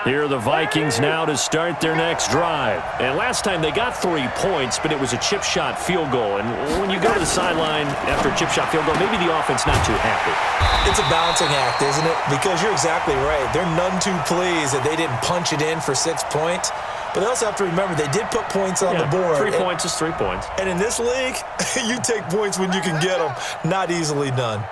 Here are the Vikings now to start their next drive. And last time they got 3 points, but it was a chip shot field goal. And when you go to the sideline after a chip shot field goal, maybe the offense not too happy. It's a balancing act, isn't it? Because you're exactly right. They're none too pleased that they didn't punch it in for 6 points. But they also have to remember they did put points on the board. 3 points is 3 points. And in this league, you take points when you can get them. Not easily done.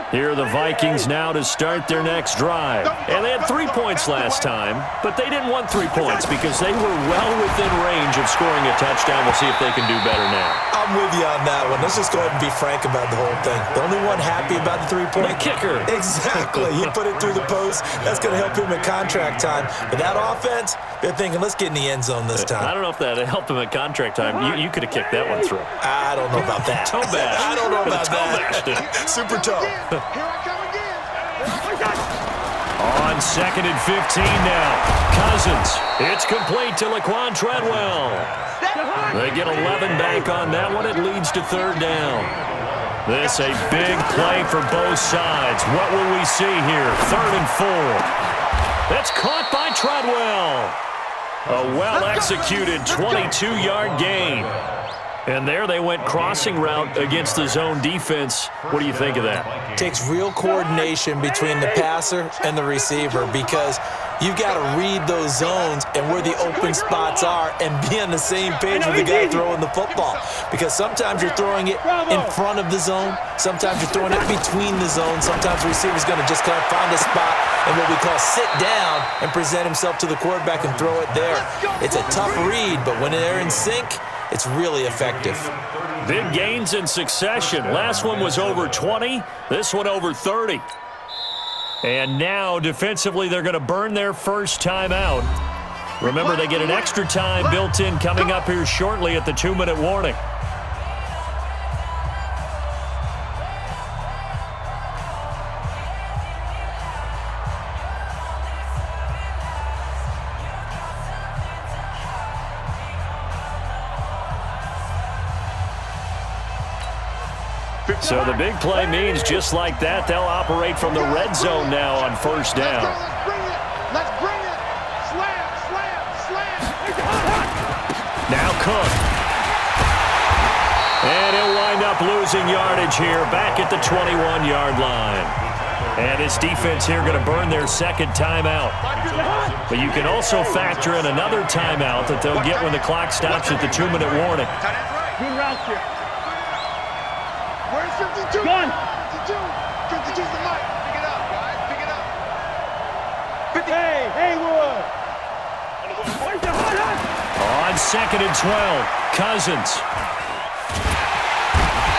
Here are the Vikings now to start their next drive. And they had 3 points last time, but they didn't want 3 points because they were well within range of scoring a touchdown. We'll see if they can do better now. I'm with you on that one. Let's just go ahead and be frank about the whole thing. The only one happy about the 3-point? The kicker. Exactly. He put it through the post. That's going to help him at contract time. But that offense, they're thinking, let's get in the end zone this time. I don't know if that helped him at contract time. You could have kicked that one through. I don't know about that. Toe bash. I don't know about that. Super toe. Here I come again. On 2nd and 15 now. Cousins. It's complete to Laquan Treadwell. They get 11 back on that one. It leads to 3rd down. This a big play for both sides. What will we see here? 3rd and 4. That's caught by Treadwell. A well-executed 22-yard gain. And there they went crossing route against the zone defense. What do you think of that? Takes real coordination between the passer and the receiver because you've got to read those zones and where the open spots are and be on the same page with the guy throwing the football. Because sometimes you're throwing it in front of the zone. Sometimes you're throwing it between the zones. Sometimes the receiver's going to just kind of find a spot and what we call sit down and present himself to the quarterback and throw it there. It's a tough read, but when they're in sync, it's really effective. Big gains in succession. Last one was over 20. This one over 30. And now, defensively, they're going to burn their first time out. Remember, they get an extra time built in coming up here shortly at the 2-minute warning. So the big play means just like that, they'll operate from the red zone now on 1st down. Let's bring it. Slam, slam, slam. Now Cook. And he'll wind up losing yardage here back at the 21-yard line. And his defense here going to burn their 2nd timeout. But you can also factor in another timeout that they'll get when the clock stops at the 2-minute warning. Good route here. Where's 52? Gun. 52. 52's the mic. Pick it up, guys. Pick it up. 50. Hey, Haywood. On 2nd and 12, Cousins.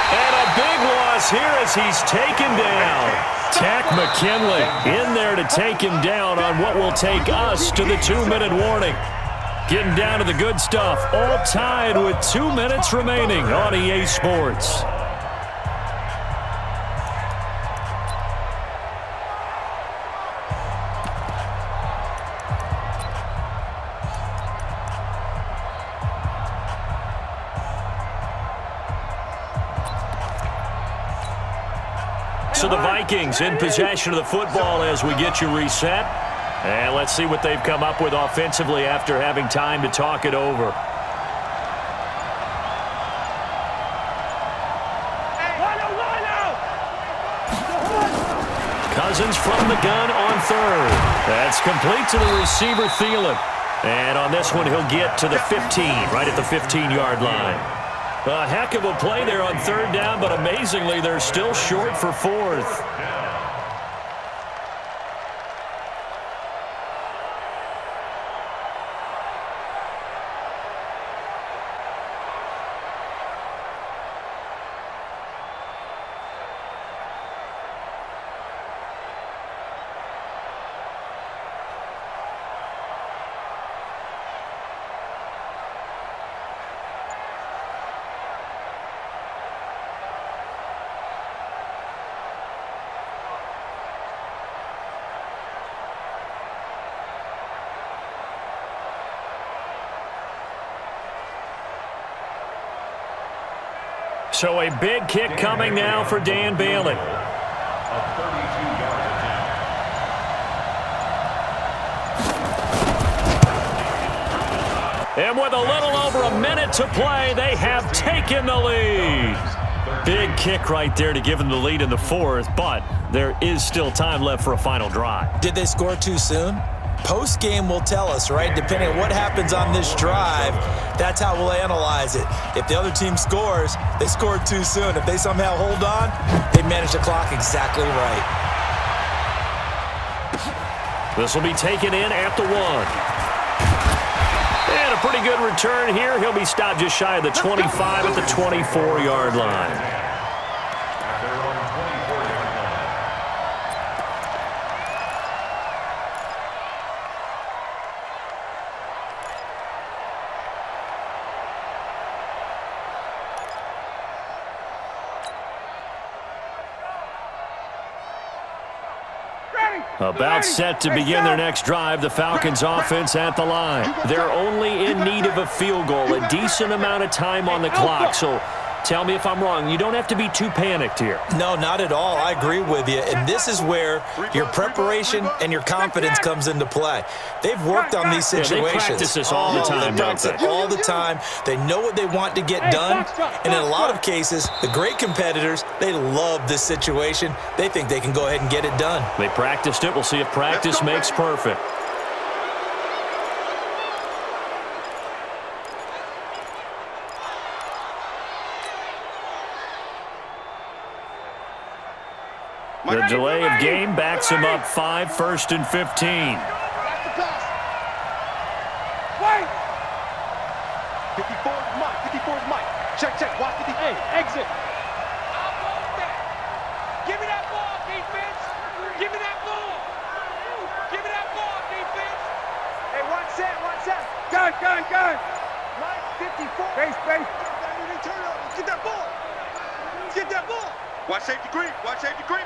And a big loss here as he's taken down. Tack McKinley in there to take him down on what will take us to the 2-minute warning. Getting down to the good stuff. All tied with 2 minutes remaining on EA Sports. So the Vikings in possession of the football as we get you reset. And let's see what they've come up with offensively after having time to talk it over. Cousins from the gun on 3rd. That's complete to the receiver, Thielen. And on this one, he'll get to the 15, right at the 15-yard line. A heck of a play there on 3rd down, but amazingly, they're still short for 4th. So a big kick coming now for Dan Bailey. And with a little over a minute to play, they have taken the lead. Big kick right there to give them the lead in the fourth, but there is still time left for a final drive. Did they score too soon? Post-game will tell us, right? Depending on what happens on this drive, that's how we'll analyze it. If the other team scores, they scored too soon. If they somehow hold on, they manage the clock exactly right. This will be taken in at the 1. And a pretty good return here. He'll be stopped just shy of the 25 at the 24-yard line. About set to begin their next drive, the Falcons offense at the line. They're only in need of a field goal, a decent amount of time on the clock. So tell me if I'm wrong. You don't have to be too panicked here. No, not at all. I agree with you. And this is where your preparation and your confidence comes into play. They've worked on these situations. Yeah, they practice this all the time. They practice it all the time. They know what they want to get done. And in a lot of cases, the great competitors, they love this situation. They think they can go ahead and get it done. They practiced it. We'll see if practice makes perfect. The delay of game backs him up 5, 1st and 15. Wait! 54 is Mike. 54 is Mike. Check. Watch the defense. Hey, exit. Give me that ball, defense. Give me that ball. Give me that ball, defense. Hey, watch that. Gun. Mike, 54. Base. Get that ball. Get that ball. Watch safety green.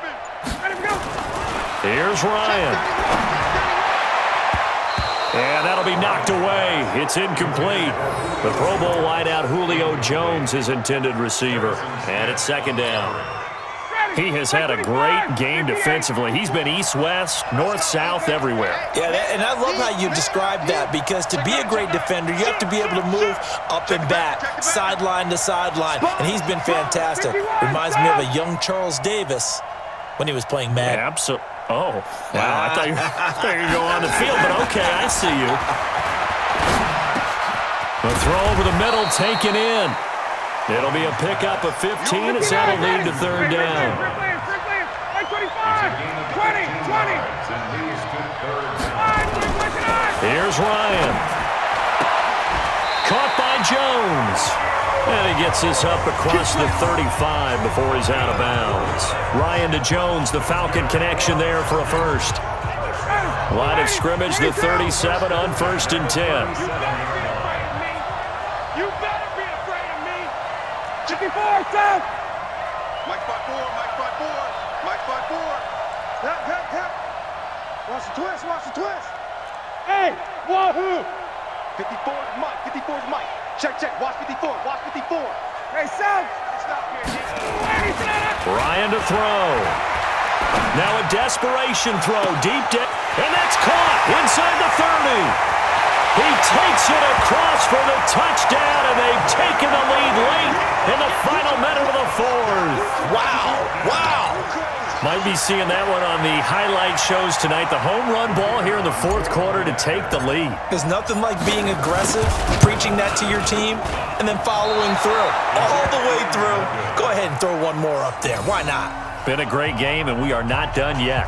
Man. Let him go. Here's Ryan. And that'll be knocked away. It's incomplete. The Pro Bowl wideout Julio Jones is intended receiver. And it's 2nd down. He has had a great game defensively. He's been east-west, north-south, everywhere. Yeah, and I love how you described that, because to be a great defender, you have to be able to move up and back, sideline to sideline, and he's been fantastic. Reminds me of a young Charles Davis when he was playing Madden. Absolutely. Oh, wow. I thought you were going on the field, but okay, I see you. The throw over the middle taken in. It'll be a pickup of 15 as that'll lead to 3rd down. 25, 20. Here's Ryan. Caught by Jones. And he gets this up across the 35 before he's out of bounds. Ryan to Jones, the Falcon connection there for a first. Line of scrimmage, the 37 on 1st and 10. You better be afraid of me. 54, Sam. Mike spot 4. Help. Watch the twist. Hey, wahoo. 54 is Mike. Check. Watch 54. Hey, Sam. Stop here. Ryan to throw. Now a desperation throw deep down. And that's caught inside the 30. He takes it across for the touchdown, and they've taken the lead late in the final minute of the 4th. Wow. Might be seeing that one on the highlight shows tonight. The home run ball here in the 4th quarter to take the lead. There's nothing like being aggressive, preaching that to your team, and then following through. All the way through. Go ahead and throw one more up there. Why not? Been a great game, and we are not done yet.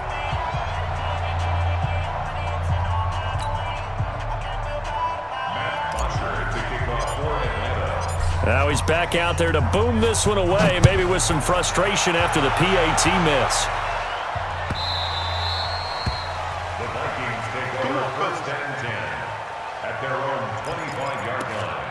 Now he's back out there to boom this one away, maybe with some frustration after the PAT miss. The Vikings take over 1st and 10 at their own 25-yard line.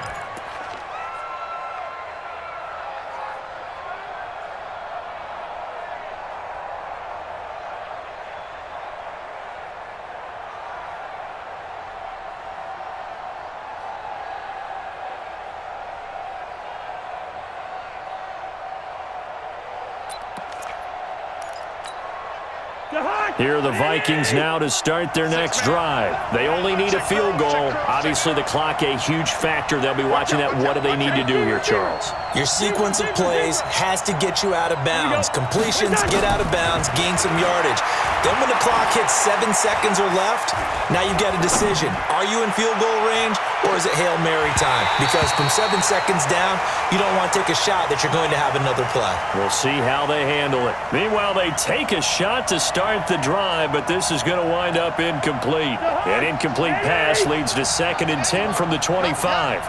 Here are the Vikings now to start their next drive. They only need a field goal. Obviously, the clock a huge factor. They'll be watching that. What do they need to do here, Charles? Your sequence of plays has to get you out of bounds. Completions, get out of bounds, gain some yardage. Then when the clock hits 7 seconds or left, now you've got a decision. Are you in field goal range or is it Hail Mary time? Because from 7 seconds down, you don't want to take a shot that you're going to have another play. We'll see how they handle it. Meanwhile, they take a shot to start the drive, but this is going to wind up incomplete. An incomplete pass leads to 2nd and 10 from the 25.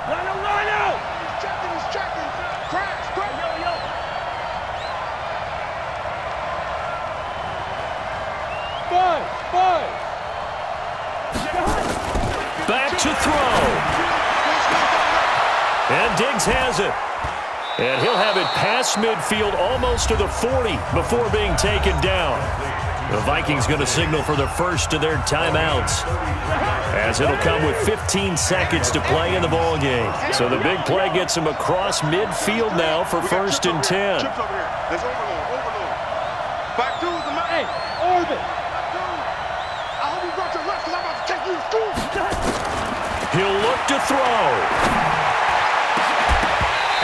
Back to throw. And Diggs has it. And he'll have it past midfield almost to the 40 before being taken down. The Vikings going to signal for the first of their timeouts, as it'll come with 15 seconds to play in the ball game. So the big play gets him across midfield now for 1st and 10. Back to the man. Hey, Orbit. I hope you brought your rest because I'm about to take you to school. He'll look to throw.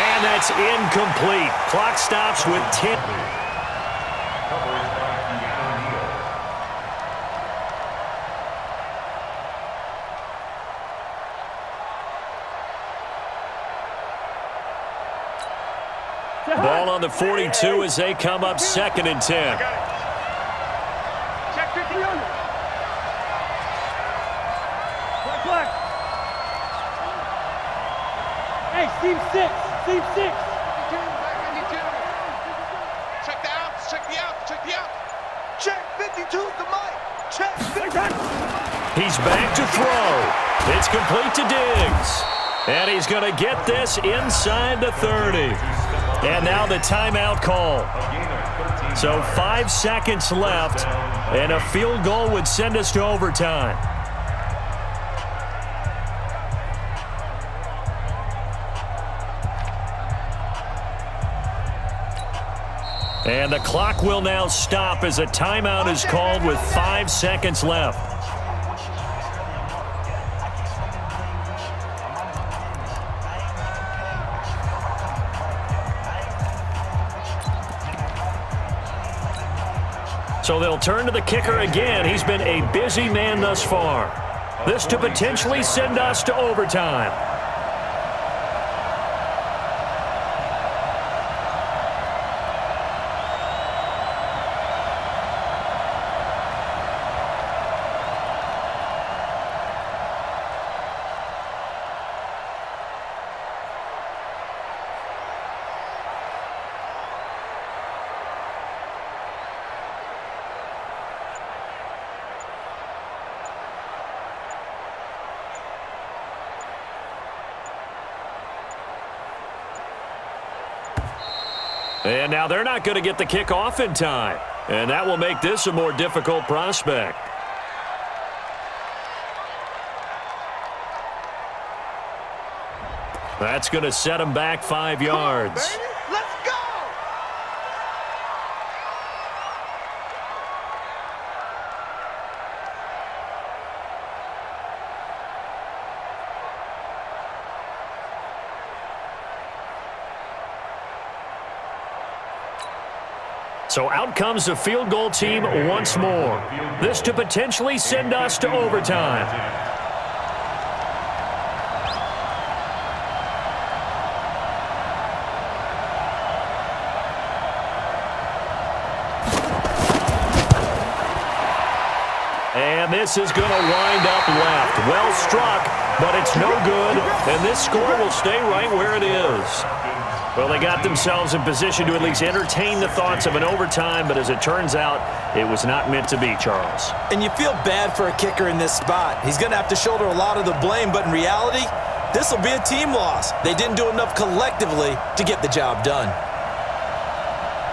And that's incomplete. Clock stops with 10. Ball on the 42 as they come up 2nd and 10. Check 50 under. Black. Hey, team 6. Team 6. Check the outs. Check the outs. Check the outs. Check 52 the mic. Check 50. He's back to throw. It's complete to Diggs. And he's going to get this inside the 30. And now the timeout call. So 5 seconds left, and a field goal would send us to overtime. And the clock will now stop as a timeout is called with 5 seconds left. So they'll turn to the kicker again. He's been a busy man thus far. This to potentially send us to overtime. And now they're not going to get the kick off in time. And that will make this a more difficult prospect. That's going to set him back 5 yards. Come on, baby. Let's go. So out comes the field goal team once more. This to potentially send us to overtime. And this is going to wind up left. Well struck, but it's no good. And this score will stay right where it is. Well, they got themselves in position to at least entertain the thoughts of an overtime, but as it turns out, it was not meant to be, Charles. And you feel bad for a kicker in this spot. He's going to have to shoulder a lot of the blame, but in reality, this will be a team loss. They didn't do enough collectively to get the job done.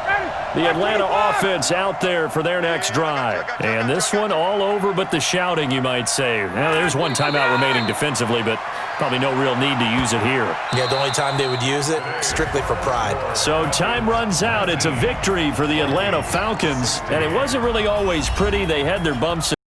Ready? The Atlanta offense out there for their next drive. And this one all over but the shouting, you might say. Well, there's one timeout remaining defensively, but probably no real need to use it here. Yeah, the only time they would use it, strictly for pride. So time runs out. It's a victory for the Atlanta Falcons. And it wasn't really always pretty. They had their bumps